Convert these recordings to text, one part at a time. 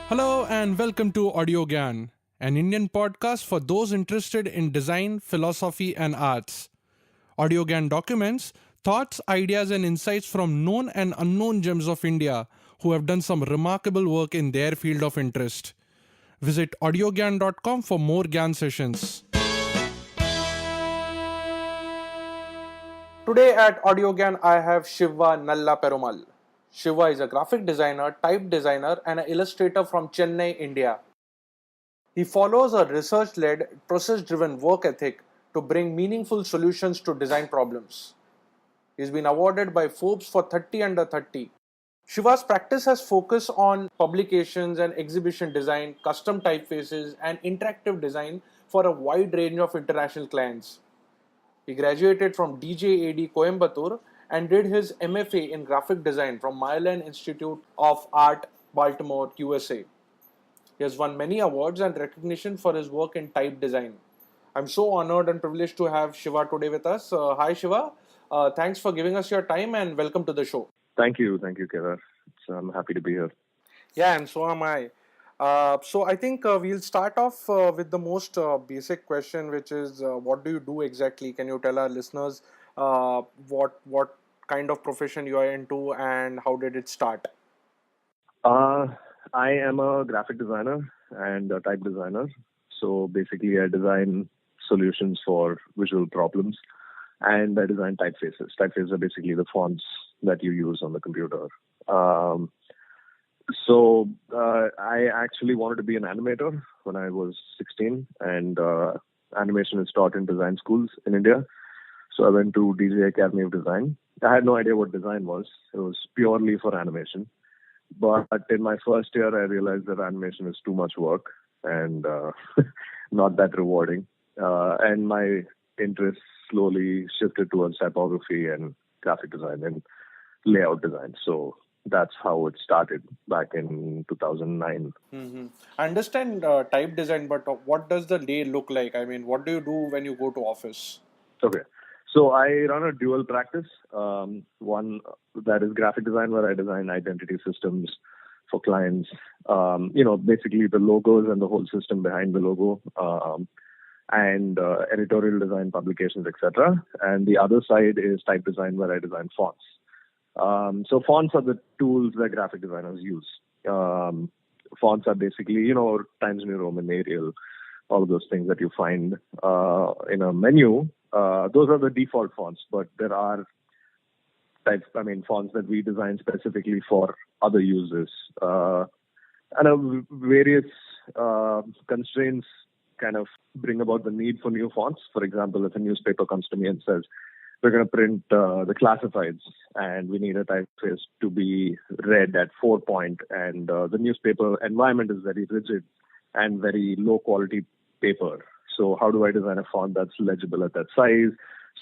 Hello and welcome to Audio Gyan, an Indian podcast for those interested in design, philosophy, and arts. Audio Gyan documents thoughts, ideas, and insights from known and unknown gems of India who have done some remarkable work in their field of interest. Visit audiogyan.com for more Gyan sessions. Today at Audio Gyan, I have Shiva Nallaperumal. Shiva is a graphic designer, type designer, and an illustrator from Chennai, India. He follows a research-led, process-driven work ethic to bring meaningful solutions to design problems. He's been awarded by Forbes for 30 under 30. Shiva's practice has focused on publications and exhibition design, custom typefaces, and interactive design for a wide range of international clients. He graduated from DJAD Coimbatore and did his MFA in graphic design from Maryland Institute of Art, Baltimore, USA. He has won many awards and recognition for his work in type design. I'm so honored and privileged to have Shiva today with us. Hi, Shiva. Thanks for giving us your time and welcome to the show. Thank you, Kedar. I'm happy to be here. Yeah, and so am I. So I think we'll start off with the most basic question, which is what do you do exactly? Can you tell our listeners what kind of profession you are into and how did it start? I am a graphic designer and a type designer. So basically, I design solutions for visual problems, and I design typefaces. Typefaces are basically the fonts that you use on the computer. I actually wanted to be an animator when I was 16, and animation is taught in design schools in India. So I went to DJAD Academy of Design. I had no idea what design was. It was purely for animation. But in my first year, I realized that animation is too much work and not that rewarding. And my interest slowly shifted towards typography and graphic design and layout design. So that's how it started back in 2009. Mm-hmm. I understand type design, but what does the day look like? I mean, what do you do when you go to office? Okay. So I run a dual practice. One that is graphic design, where I design identity systems for clients. Basically the logos and the whole system behind the logo, and editorial design, publications, etc. And the other side is type design, where I design fonts. So fonts are the tools that graphic designers use. Fonts are basically, Times New Roman, Arial, all of those things that you find in a menu. Those are the default fonts, but there are fonts that we design specifically for other users. And various constraints kind of bring about the need for new fonts. For example, if a newspaper comes to me and says, we're going to print the classifieds and we need a typeface to be read at 4-point, and the newspaper environment is very rigid and very low quality paper. So how do I design a font that's legible at that size?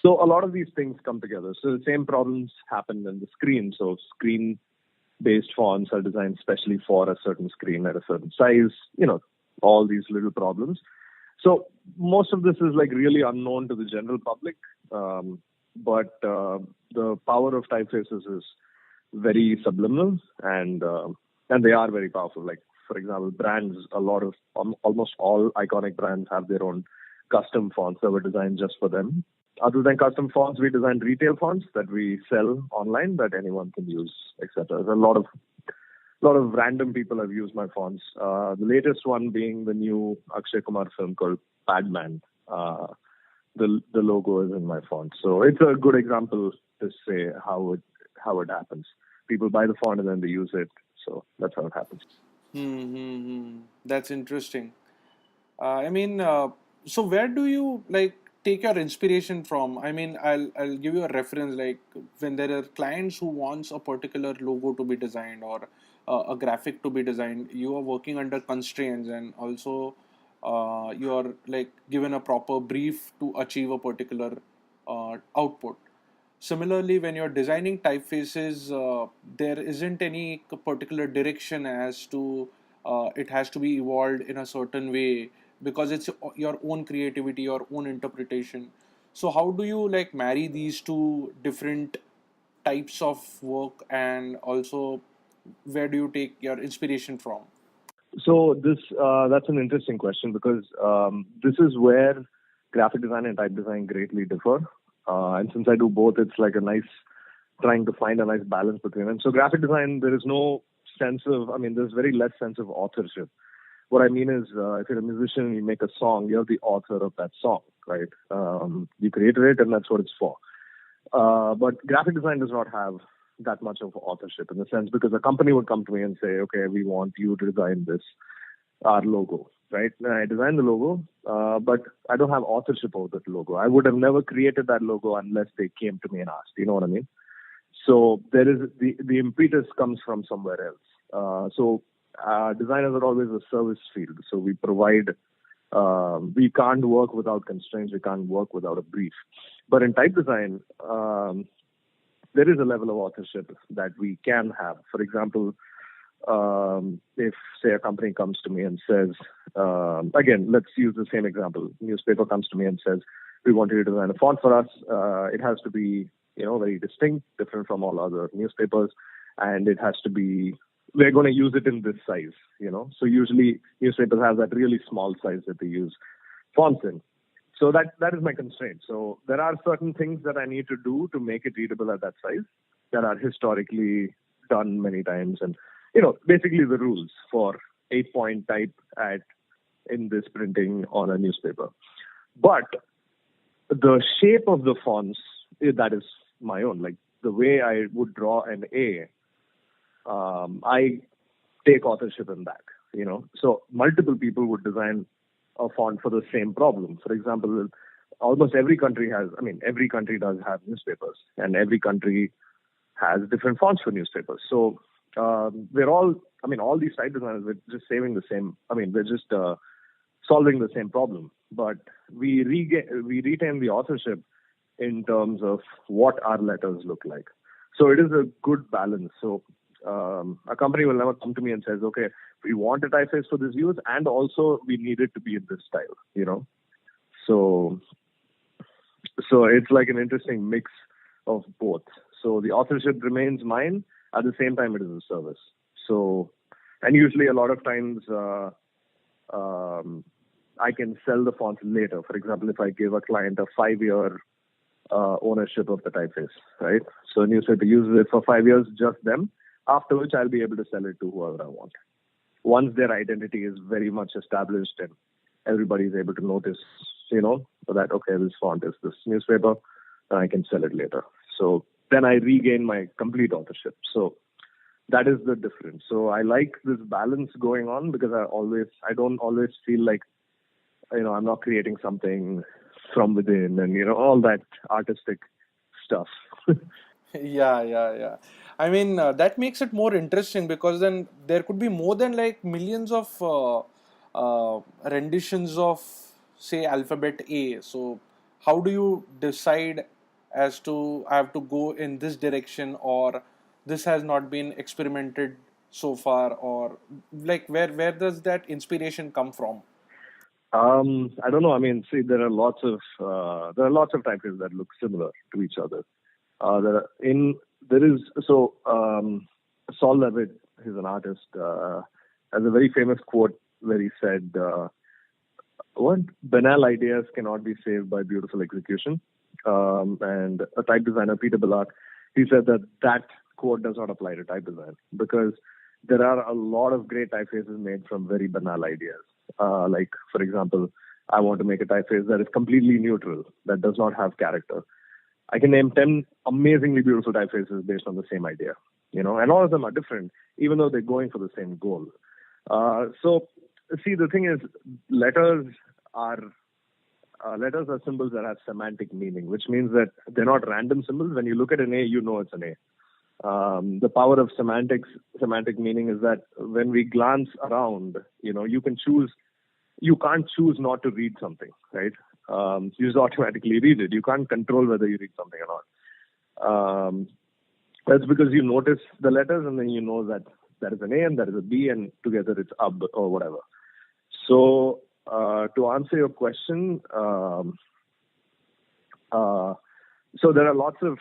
So a lot of these things come together. So the same problems happen in the screen. So screen-based fonts are designed specially for a certain screen at a certain size, all these little problems. So most of this is like really unknown to the general public. But the power of typefaces is very subliminal, and they are very powerful. Like, for example, brands, almost all iconic brands have their own custom fonts that were designed just for them. Other than custom fonts, we design retail fonts that we sell online that anyone can use, etc. A lot of random people have used my fonts. The latest one being the new Akshay Kumar film called Padman. The logo is in my font. So it's a good example to say how it happens. People buy the font and then they use it. So that's how it happens. That's interesting. So where do you take your inspiration from? I mean, I'll give you a reference. Like when there are clients who wants a particular logo to be designed or a graphic to be designed, you are working under constraints, and also you are given a proper brief to achieve a particular output. Similarly, when you're designing typefaces, there isn't any particular direction as to it has to be evolved in a certain way because it's your own creativity, your own interpretation. So how do you marry these two different types of work, and also where do you take your inspiration from? So that's an interesting question because this is where graphic design and type design greatly differ. And since I do both, it's like trying to find a nice balance between them. So graphic design, there is no sense of, there's very less sense of authorship. What I mean is, if you're a musician and you make a song, you're the author of that song, right? You created it and that's what it's for. But graphic design does not have that much of authorship in the sense because a company would come to me and say, okay, we want you to design this, our logo, right? And I design the logo, but I don't have authorship over that logo. I would have never created that logo unless they came to me and asked, you know what I mean? So there is the impetus comes from somewhere else. So designers are always a service field. So we provide, we can't work without constraints. We can't work without a brief. But in type design, there is a level of authorship that we can have. For example, if, say, a company comes to me and says, again, let's use the same example. Newspaper comes to me and says, we want you to design a font for us. It has to be, very distinct, different from all other newspapers. And it has to be, we're going to use it in this size, So usually newspapers have that really small size that they use fonts in. So that is my constraint. So there are certain things that I need to do to make it readable at that size that are historically done many times. And, basically the rules for 8-point type in this printing on a newspaper. But the shape of the fonts, that is my own. Like the way I would draw an A, I take authorship in that, So multiple people would design a font for the same problem. For example, almost every country every country does have newspapers, and every country has different fonts for newspapers. So we're all these type designers, we're just we're just solving the same problem. But we retain the authorship in terms of what our letters look like. So it is a good balance. So a company will never come to me and says, okay, we want a typeface for this use, and also we need it to be in this style, So it's like an interesting mix of both. So the authorship remains mine. At the same time, it is a service. So, and usually a lot of times I can sell the fonts later. For example, if I give a client a 5-year ownership of the typeface, right? So a newspaper uses it for 5 years, just them, after which I'll be able to sell it to whoever I want. Once their identity is very much established and everybody is able to notice, that, okay, this font is this newspaper, and I can sell it later. So then I regain my complete authorship. So that is the difference. So I like this balance going on because I don't always feel like, I'm not creating something from within and, all that artistic stuff. Yeah. That makes it more interesting because then there could be more than like millions of renditions of, say, alphabet A. So how do you decide as to I have to go in this direction, or this has not been experimented so far, or like where does that inspiration come from? I don't know. See, there are lots of typefaces that look similar to each other. Saul Levitt, who's an artist, has a very famous quote where he said, "What banal ideas cannot be saved by beautiful execution." And a type designer, Peter Billard, he said that quote does not apply to type design because there are a lot of great typefaces made from very banal ideas. Like, for example, I want to make a typeface that is completely neutral, that does not have character. I can name 10 amazingly beautiful typefaces based on the same idea, and all of them are different, even though they're going for the same goal. So, see, the thing is, letters are symbols that have semantic meaning, which means that they're not random symbols. When you look at an A, you know it's an A. The power of semantic meaning is that when we glance around, you can't choose not to read something, right? You just automatically read it. You can't control whether you read something or not. That's because you notice the letters and then you know that there is an A and there is a B and together it's UB or whatever. So to answer your question, so there are lots of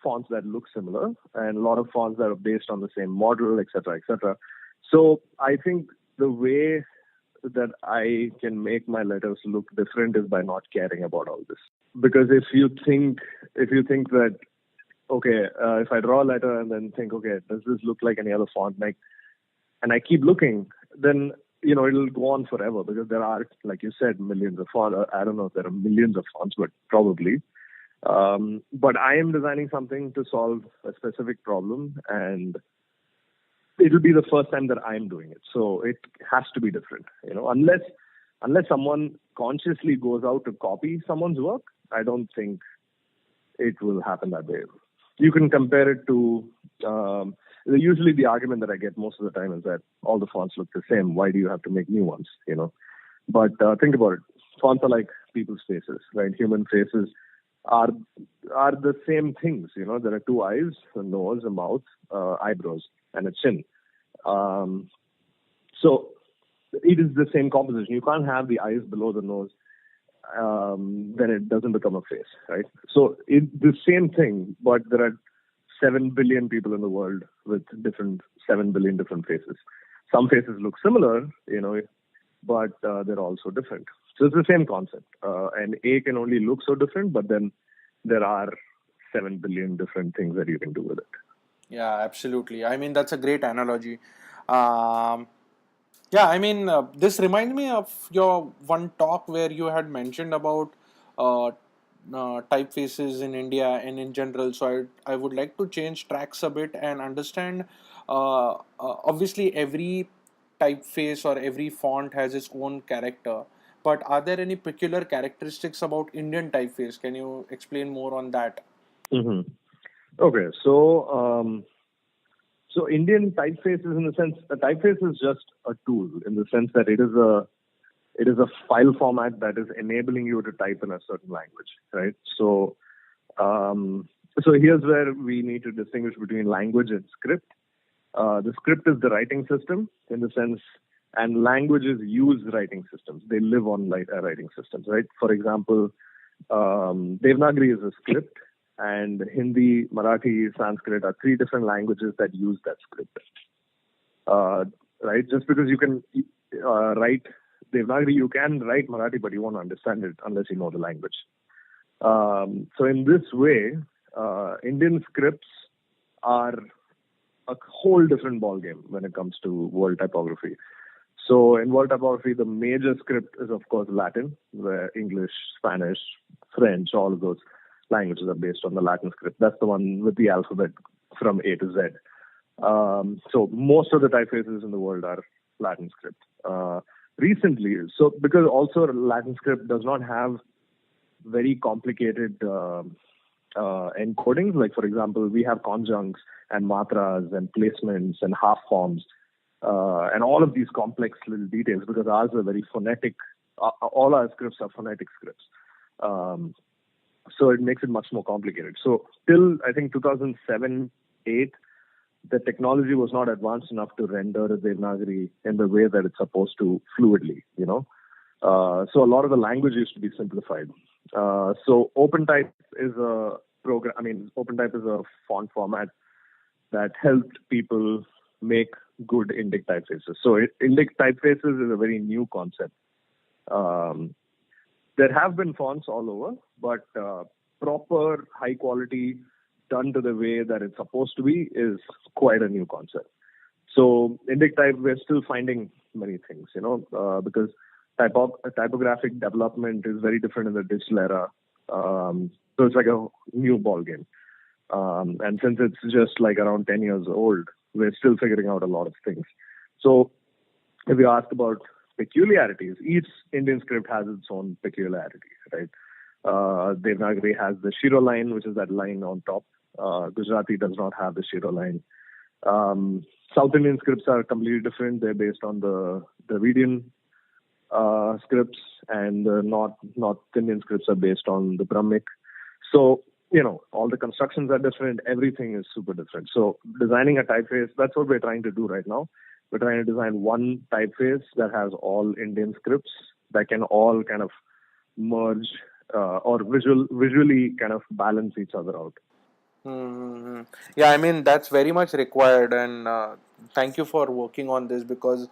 fonts that look similar and a lot of fonts that are based on the same model, etc., etc. So I think the way that I can make my letters look different is by not caring about all this. Because if you think that, okay, if I draw a letter and then think, okay, does this look like any other font? And I keep looking, then it'll go on forever, because there are, like you said, millions of fonts. I don't know if there are millions of fonts, but probably. But I am designing something to solve a specific problem, and it'll be the first time that I'm doing it. So it has to be different, unless someone consciously goes out to copy someone's work. I don't think it will happen that way. You can compare it to, usually the argument that I get most of the time is that all the fonts look the same. Why do you have to make new ones, But think about it. Fonts are like people's faces, right? Human faces are the same things, There are two eyes, a nose, a mouth, eyebrows, and a chin. So it is the same composition. You can't have the eyes below the nose, then it doesn't become a face, right? So it's the same thing, but there are 7 billion people in the world with 7 billion different faces. Some faces look similar, but they're also different. So it's the same concept. And A can only look so different, but then there are 7 billion different things that you can do with it. Yeah, absolutely. I mean, that's a great analogy. Um, yeah, I mean, this reminds me of your one talk where you had mentioned about uh, typefaces in India and in general. So I would like to change tracks a bit and understand. Obviously, every typeface or every font has its own character. But are there any peculiar characteristics about Indian typeface? Can you explain more on that? Mm-hmm. Okay, so Indian typeface is, in the sense, a typeface is just a tool, in the sense that it is a file format that is enabling you to type in a certain language, right? So here's where we need to distinguish between language and script. The script is the writing system, in the sense, and languages use writing systems. They live on writing systems, right? For example, Devanagari is a script, and Hindi, Marathi, Sanskrit are 3 different languages that use that script. Right? Just because you can write Devanagari, you can write Marathi, but you won't understand it unless you know the language. So in this way, Indian scripts are a whole different ballgame when it comes to world typography. So in world typography, the major script is, of course, Latin, where English, Spanish, French, all of those languages are based on the Latin script. That's the one with the alphabet from A to Z. So most of the typefaces in the world are Latin script. Recently, so because also Latin script does not have very complicated encodings. Like, for example, we have conjuncts and matras and placements and half forms and all of these complex little details, because ours are very phonetic. All our scripts are phonetic scripts. So it makes it much more complicated. So till, I think, 2007, 8, the technology was not advanced enough to render Devanagari in the way that it's supposed to fluidly, So a lot of the language used to be simplified. So OpenType is a program. OpenType is a font format that helped people make good Indic typefaces. So Indic typefaces is a very new concept. There have been fonts all over, but proper, high quality, done to the way that it's supposed to be is quite a new concept. So Indic type, we're still finding many things, because typographic development is very different in the digital era. So it's like a new ball game. And since it's just like around 10 years old, we're still figuring out a lot of things. So if you ask about peculiarities, each Indian script has its own peculiarity, right? Devanagari has the Shiro line, which is that line on top. Gujarati does not have the Shiro line. South Indian scripts are completely different. They're based on the Dravidian scripts, and the North Indian scripts are based on the Brahmic. So, all the constructions are different. Everything is super different. So designing a typeface, that's what we're trying to do right now. We're trying to design one typeface that has all Indian scripts that can all kind of merge or visually kind of balance each other out. Mm-hmm. Yeah, I mean, that's very much required, and thank you for working on this, because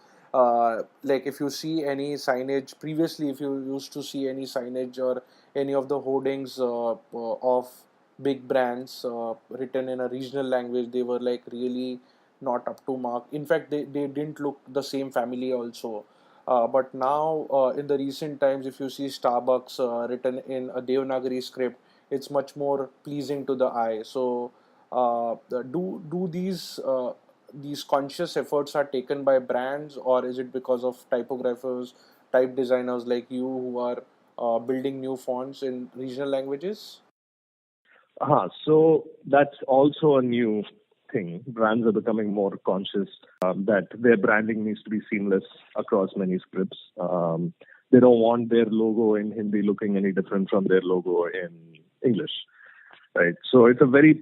like if you see any signage previously, if you used to see any signage or any of the hoardings of big brands written in a regional language, they were like really not up to mark. In fact, they didn't look the same family also. But now, in the recent times, if you see Starbucks written in a Devanagari script, it's much more pleasing to the eye. So, do these conscious efforts are taken by brands, or is it because of typographers, type designers like you who are building new fonts in regional languages? So that's also a new thing. Brands are becoming more conscious that their branding needs to be seamless across many scripts. They don't want their logo in Hindi looking any different from their logo in English, right? So it's a very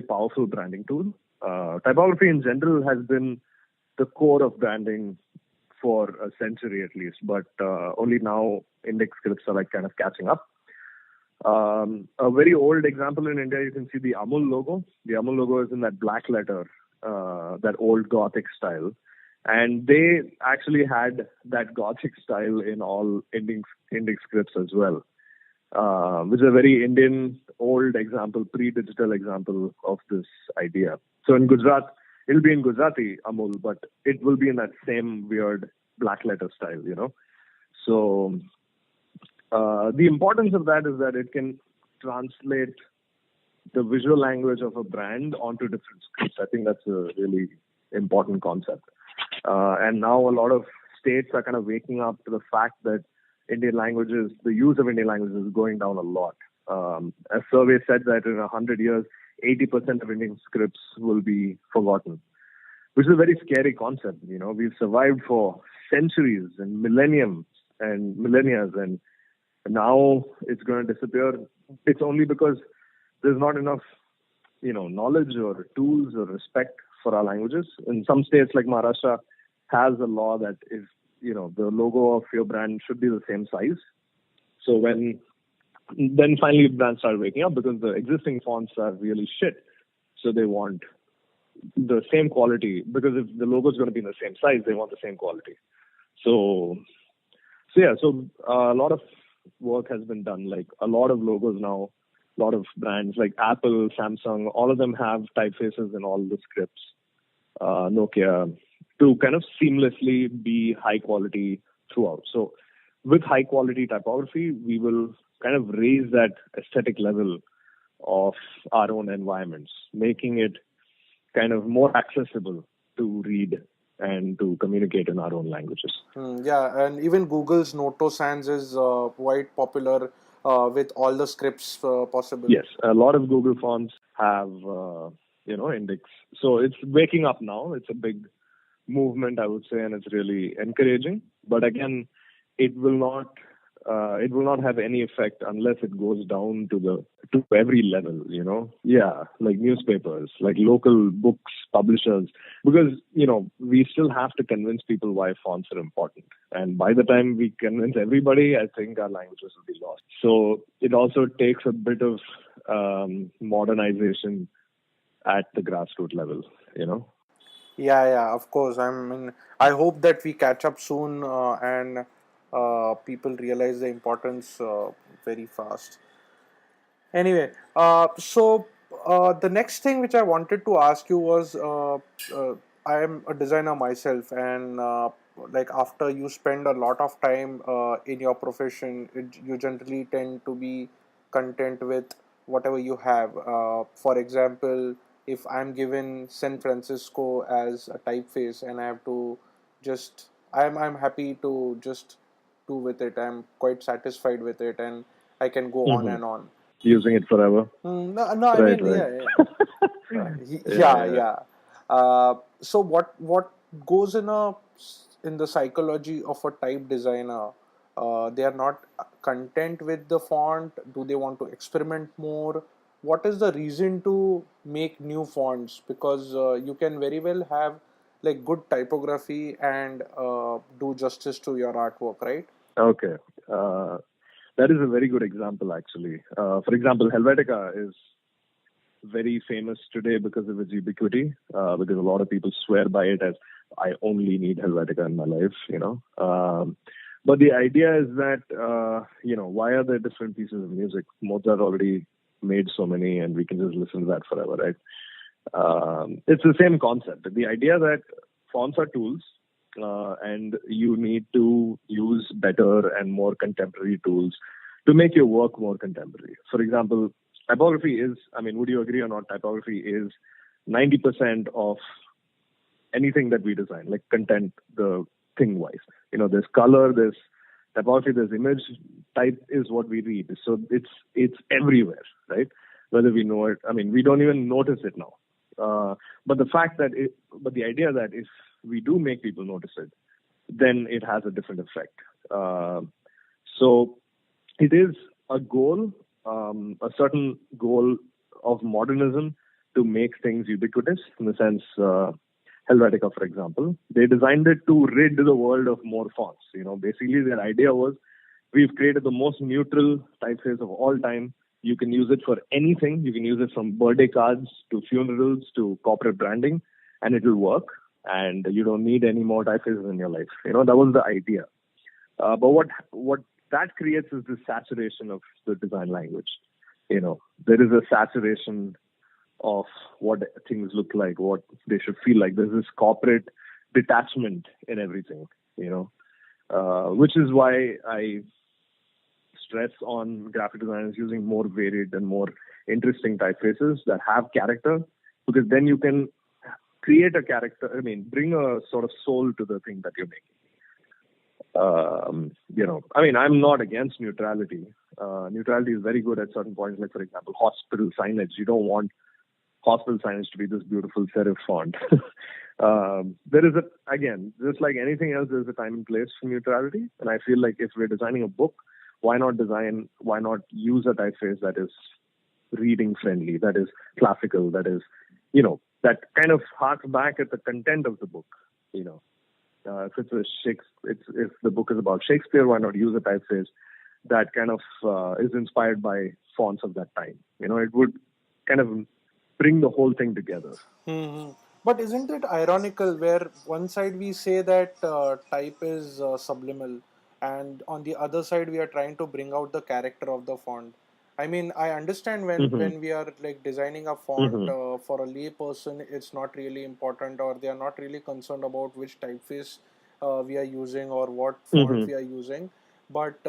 powerful branding tool. Typography in general has been the core of branding for a century at least, but only now index scripts are like kind of catching up. A very old example in India, you can see the Amul logo. The Amul logo is in that black letter, that old Gothic style. And they actually had that Gothic style in all index scripts as well, which is a very Indian old example, pre-digital example of this idea. So in Gujarat, it'll be in Gujarati Amul, but it will be in that same weird black letter style, you know. So the importance of that is that it can translate the visual language of a brand onto different scripts. I think that's a really important concept. And now a lot of states are kind of waking up to the fact that Indian languages, the use of Indian languages is going down a lot. A survey said that in 100 years, 80% of Indian scripts will be forgotten, which is a very scary concept. You know, we've survived for centuries and millennia, and now it's going to disappear. It's only because there's not enough, knowledge or tools or respect for our languages. In some states like Maharashtra has a law that if, the logo of your brand should be the same size. So then finally brands start waking up because the existing fonts are really shit. So they want the same quality, because if the logo is going to be in the same size, they want the same quality. So a lot of work has been done. Like a lot of logos now, a lot of brands like Apple, Samsung, all of them have typefaces in all the scripts. Nokia, to kind of seamlessly be high quality throughout. So with high quality typography, we will kind of raise that aesthetic level of our own environments, making it kind of more accessible to read and to communicate in our own languages. Yeah, and even Google's Noto Sans is quite popular with all the scripts possible. Yes, a lot of Google fonts have, index. So it's waking up now. It's a big movement, I would say, and it's really encouraging. But again, it will not have any effect unless it goes down to every level, Yeah, like newspapers, like local books, publishers, because, we still have to convince people why fonts are important. And by the time we convince everybody, I think our languages will be lost. So it also takes a bit of modernization at the grassroots level. Yeah, of course. I mean, I hope that we catch up soon and people realize the importance very fast. Anyway, the next thing which I wanted to ask you was, I am a designer myself, and like after you spend a lot of time in your profession, you generally tend to be content with whatever you have. For example, if I'm given San Francisco as a typeface and I have to I'm happy to just do with it. I'm quite satisfied with it, and I can go on Hmm. and on. Using it forever. No, I Right, mean, right. Yeah, yeah, yeah. yeah. So what goes in the psychology of a type designer? They are not content with the font. Do they want to experiment more? What is the reason to make new fonts? Because you can very well have like good typography and do justice to your artwork, right? Okay. Uh, that is a very good example, actually. For example, Helvetica is very famous today because of its ubiquity, because a lot of people swear by it as, I only need Helvetica in my life, But the idea is that, why are there different pieces of music? Mozart already made so many, and we can just listen to that forever, right? It's the same concept. The idea that fonts are tools, and you need to use better and more contemporary tools to make your work more contemporary. For example, typography is, would you agree or not, typography is 90% of anything that we design, like content, the thing-wise. There's color, there's typography, there's image. Type is what we read. So it's everywhere, right? Whether we know it, we don't even notice it now. But the idea that if we do make people notice it, then it has a different effect. So it is a goal, a certain goal of modernism to make things ubiquitous, in the sense, Helvetica, for example, they designed it to rid the world of more fonts. Basically their idea was, we've created the most neutral typeface of all time. You can use it for anything. You can use it from birthday cards to funerals to corporate branding, and it will work. And you don't need any more typefaces in your life. That was the idea. But what that creates is this saturation of the design language. There is a saturation of what things look like, what they should feel like. There's this corporate detachment in everything, which is why I stress on graphic designers using more varied and more interesting typefaces that have character, because then you can create a character, bring a sort of soul to the thing that you're making. I'm not against neutrality. Neutrality is very good at certain points, like, for example, hospital signage. You don't want hospital signage to be this beautiful serif font. There is just like anything else, there's a time and place for neutrality. And I feel like if we're designing a book, why not use a typeface that is reading friendly, that is classical, that is, that kind of harks back at the content of the book. If if the book is about Shakespeare, why not use a typeface that kind of is inspired by fonts of that time? It would kind of bring the whole thing together. Mm-hmm. But isn't it ironical where one side we say that type is subliminal, and on the other side we are trying to bring out the character of the font? I understand when we are like designing a font for a lay person, it's not really important, or they are not really concerned about which typeface we are using or what font we are using. But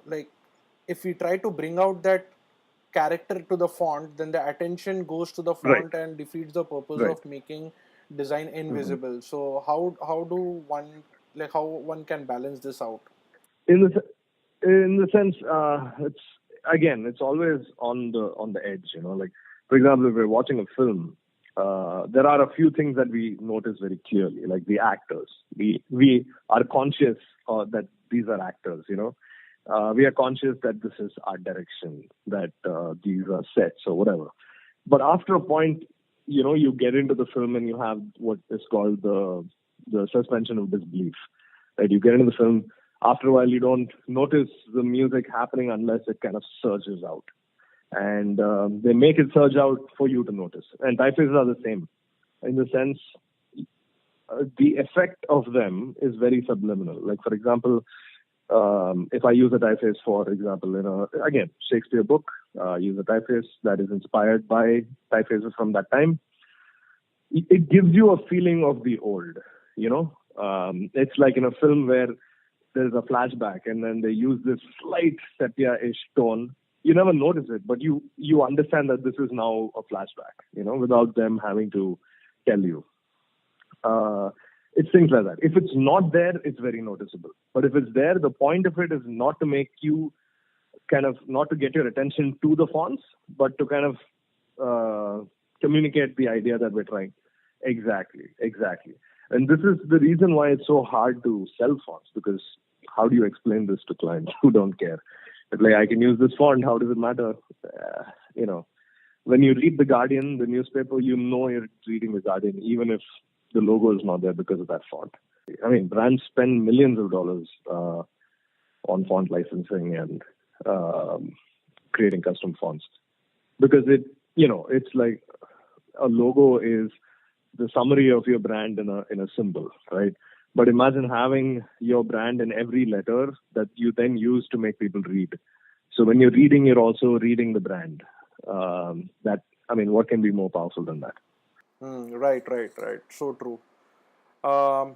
like if we try to bring out that character to the font, then the attention goes to the Right. font and defeats the purpose Right. of making design invisible. So how do one, like, how one can balance this out? In the sense, it's always on the edge. Like, for example, if we're watching a film, there are a few things that we notice very clearly, like the actors. We are conscious that these are actors. We are conscious that this is art direction, that these are sets or whatever. But after a point, you get into the film and you have what is called the suspension of disbelief. Right? You get into the film. After a while, you don't notice the music happening unless it kind of surges out. And they make it surge out for you to notice. And typefaces are the same. In the sense, the effect of them is very subliminal. Like, for example, if I use a typeface, for example, in Shakespeare book, use a typeface that is inspired by typefaces from that time, it gives you a feeling of the old, it's like in a film where there's a flashback and then they use this slight sepia-ish tone. You never notice it, but you understand that this is now a flashback, without them having to tell you. It's things like that. If it's not there, it's very noticeable. But if it's there, the point of it is not to make you not to get your attention to the fonts, but to kind of communicate the idea that we're trying. Exactly. And this is the reason why it's so hard to sell fonts, because how do you explain this to clients who don't care? It's like, I can use this font, how does it matter? When you read The Guardian, the newspaper, you're reading The Guardian, even if the logo is not there because of that font. Brands spend millions of dollars on font licensing and creating custom fonts. because it's like a logo is the summary of your brand in a symbol, right? But imagine having your brand in every letter that you then use to make people read. So when you're reading, you're also reading the brand. What can be more powerful than that? Right. So true.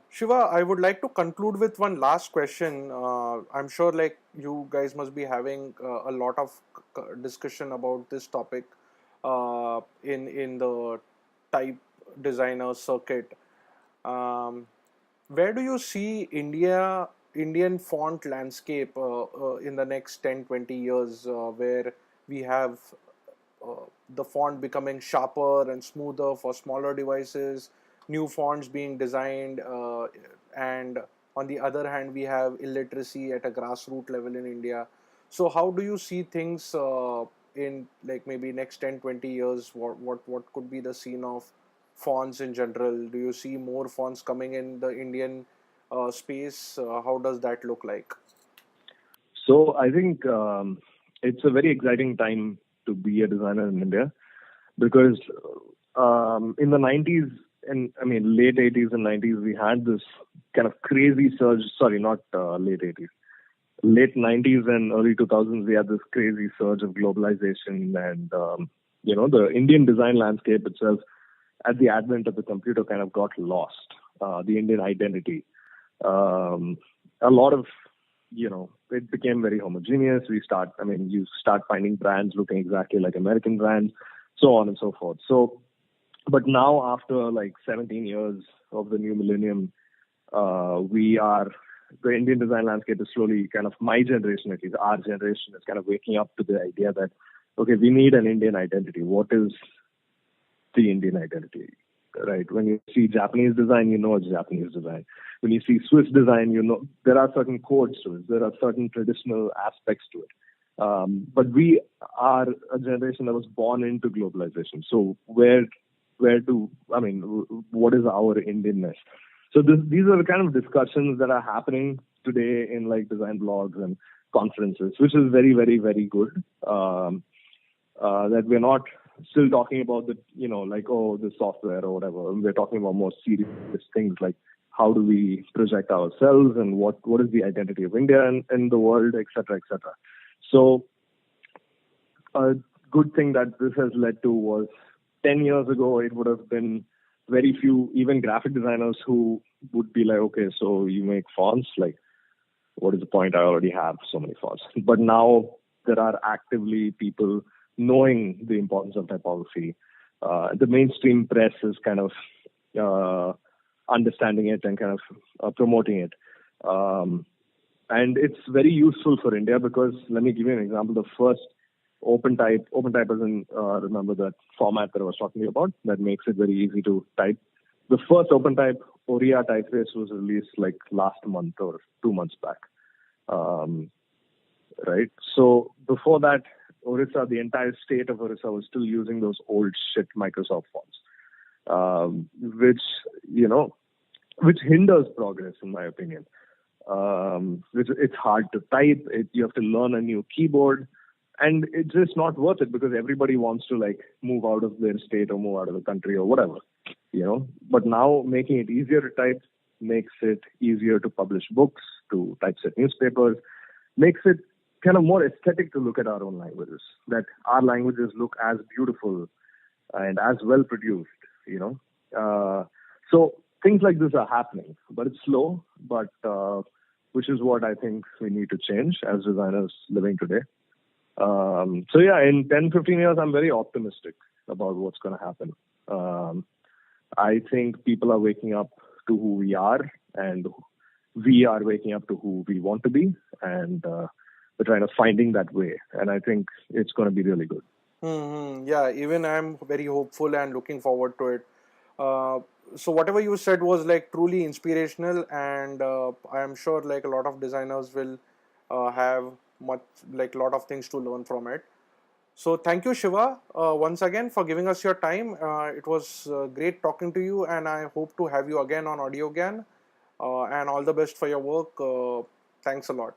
Shiva, I would like to conclude with one last question. I'm sure like you guys must be having a lot of discussion about this topic in the type designer circuit. Um, where do you see Indian font landscape in the next 10, 20 years, where we have the font becoming sharper and smoother for smaller devices, new fonts being designed, and on the other hand, we have illiteracy at a grassroots level in India. So, how do you see things in like maybe next 10, 20 years? What could be the scene of fonts in general? Do you see more fonts coming in the Indian space? How does that look like? So I think it's a very exciting time to be a designer in India because in the 90s and late 80s and 90s, we had this kind of crazy surge. Sorry, not late 80s. Late 90s and early 2000s, we had this crazy surge of globalization and, the Indian design landscape itself at the advent of the computer kind of got lost, the Indian identity. A lot of, it became very homogeneous. You start finding brands looking exactly like American brands, so on and so forth. So, but now after like 17 years of the new millennium, the Indian design landscape is slowly kind of, my generation, at least our generation, is kind of waking up to the idea that, okay, we need an Indian identity. What is the Indian identity, right? When you see Japanese design, you know it's Japanese design. When you see Swiss design, you know there are certain codes to it. There are certain traditional aspects to it. But we are a generation that was born into globalization. So what is our Indianness? So these are the kind of discussions that are happening today in like design blogs and conferences, which is very, very, very good. That we're not still talking about the software or whatever. We're talking about more serious things like how do we project ourselves and what is the identity of India and the world, et cetera, et cetera. So a good thing that this has led to was 10 years ago, it would have been very few, even graphic designers who would be like, okay, so you make fonts, like what is the point? I already have so many fonts. But now there are actively people knowing the importance of typography. The mainstream press is kind of understanding it and kind of promoting it. And it's very useful for India because, let me give you an example. The first OpenType as in, remember that format that I was talking about that makes it very easy to type. The first OpenType Oriya typeface was released like last month or 2 months back. Right? So before that, Orissa, the entire state of Orissa was still using those old shit Microsoft fonts, which hinders progress, in my opinion. It's hard to type. You have to learn a new keyboard, and it's just not worth it because everybody wants to like move out of their state or move out of the country or whatever, But now making it easier to type makes it easier to publish books, to typeset newspapers, makes it kind of more aesthetic to look at our own languages, that our languages look as beautiful and as well produced, So things like this are happening, but it's slow, but which is what I think we need to change as designers living today. In 10, 15 years, I'm very optimistic about what's going to happen. I think people are waking up to who we are, and we are waking up to who we want to be, and we're trying to finding that way. And I think it's going to be really good. Yeah, even I'm very hopeful and looking forward to it. So whatever you said was like truly inspirational, and I am sure like a lot of designers will have a lot of things to learn from it. So thank you, Shiva, once again for giving us your time. It was great talking to you, and I hope to have you again on AudioGAN. And all the best for your work. Thanks a lot.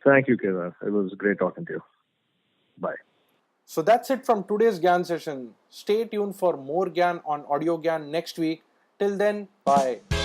Thank you, Kedar. It was great talking to you. Bye. So that's it from today's GAN session. Stay tuned for more GAN on Audio GAN next week. Till then, bye.